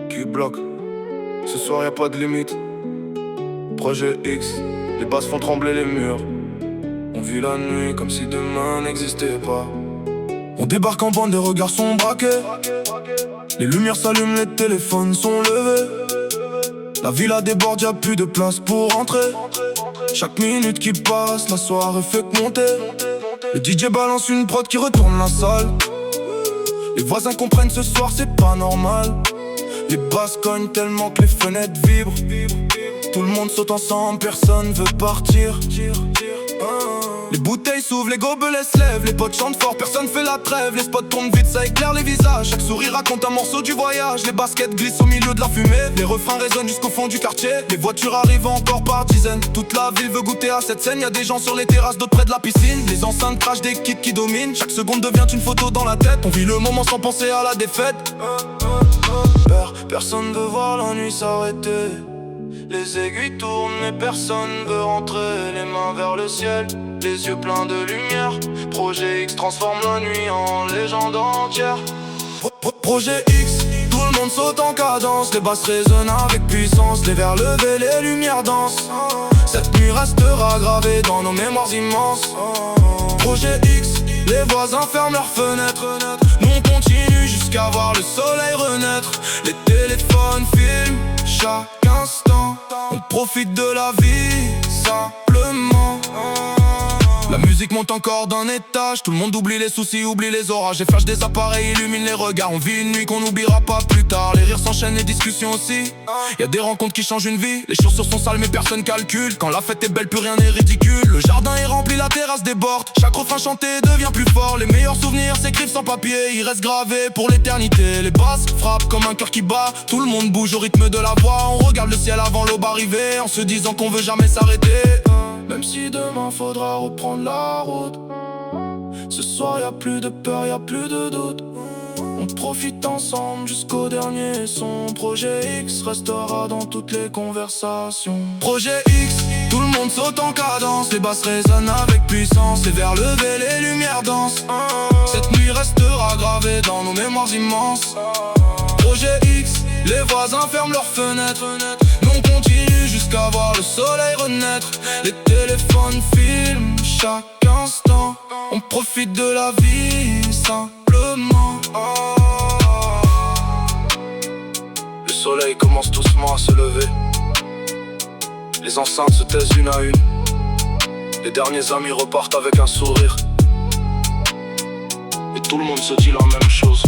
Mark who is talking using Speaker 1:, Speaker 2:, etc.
Speaker 1: Q-Block, ce soir y'a pas de limite. Projet X, les basses font trembler les murs. On vit la nuit comme si demain n'existait pas. On débarque en bande, les regards sont braqués. Les lumières s'allument, les téléphones sont levés. La villa déborde, y'a plus de place pour rentrer. Chaque minute qui passe, la soirée fait que monter. Le DJ balance une prod qui retourne la salle. Les voisins comprennent ce soir c'est pas normal. Les basses cognent tellement que les fenêtres vibrent. Tout le monde saute ensemble, personne veut partir. Les bouteilles s'ouvrent, les gobelets se lèvent. Les potes chantent fort, personne fait la trêve. Les spots tournent vite, ça éclaire les visages. Chaque sourire raconte un morceau du voyage. Les baskets glissent au milieu de la fumée. Les refrains résonnent jusqu'au fond du quartier. Les voitures arrivent encore par dizaines. Toute la ville veut goûter à cette scène. Y'a des gens sur les terrasses, d'autres près de la piscine. Les enceintes crachent des kits qui dominent. Chaque seconde devient une photo dans la tête. On vit le moment sans penser à la défaite. Personne veut voir la nuit s'arrêter. Les aiguilles tournent mais personne veut rentrer. Les mains vers le ciel, les yeux pleins de lumière. Projet X transforme la nuit en légende entière. Projet X, tout le monde saute en cadence. Les basses résonnent avec puissance. Les verres levés, les lumières dansent. Cette nuit restera gravée dans nos mémoires immenses. Projet X, les voisins ferment leurs fenêtres. Nous on continue jusqu'à voir le soleil renaître. Les téléphones filment chaque instant. On profite de la vie simplement. La musique monte encore d'un étage. Tout le monde oublie les soucis, oublie les orages. Les flashs des appareils illuminent les regards. On vit une nuit qu'on n'oubliera pas plus tard. Les rires s'enchaînent, les discussions aussi. Y'a des rencontres qui changent une vie. Les chaussures sont sales mais personne calcule. Quand la fête est belle plus rien n'est ridicule. Le jardin est rempli, la terrasse déborde. Chaque refrain chanté devient plus fort. Les meilleurs souvenirs s'écrivent sans papier. Ils restent gravés pour l'éternité. Les basses frappent comme un cœur qui bat. Tout le monde bouge au rythme de la voix. On regarde le ciel avant l'aube arriver, en se disant qu'on veut jamais s'arrêter. Même si demain faudra reprendre la route, ce soir y'a plus de peur, y'a plus de doute. On profite ensemble jusqu'au dernier son. Projet X restera dans toutes les conversations. Projet X, tout le monde saute en cadence. Les basses résonnent avec puissance. Les verres levés, les lumières dansent. Cette nuit restera gravée dans nos mémoires immenses. Projet X, les voisins ferment leurs fenêtres. Nous on continue jusqu'à voir le soleil renaître. Les téléphones filment chaque instant. On profite de la vie simplement. Le soleil commence doucement à se lever. Les enceintes se taisent une à une. Les derniers amis repartent avec un sourire. Et tout le monde se dit la même chose.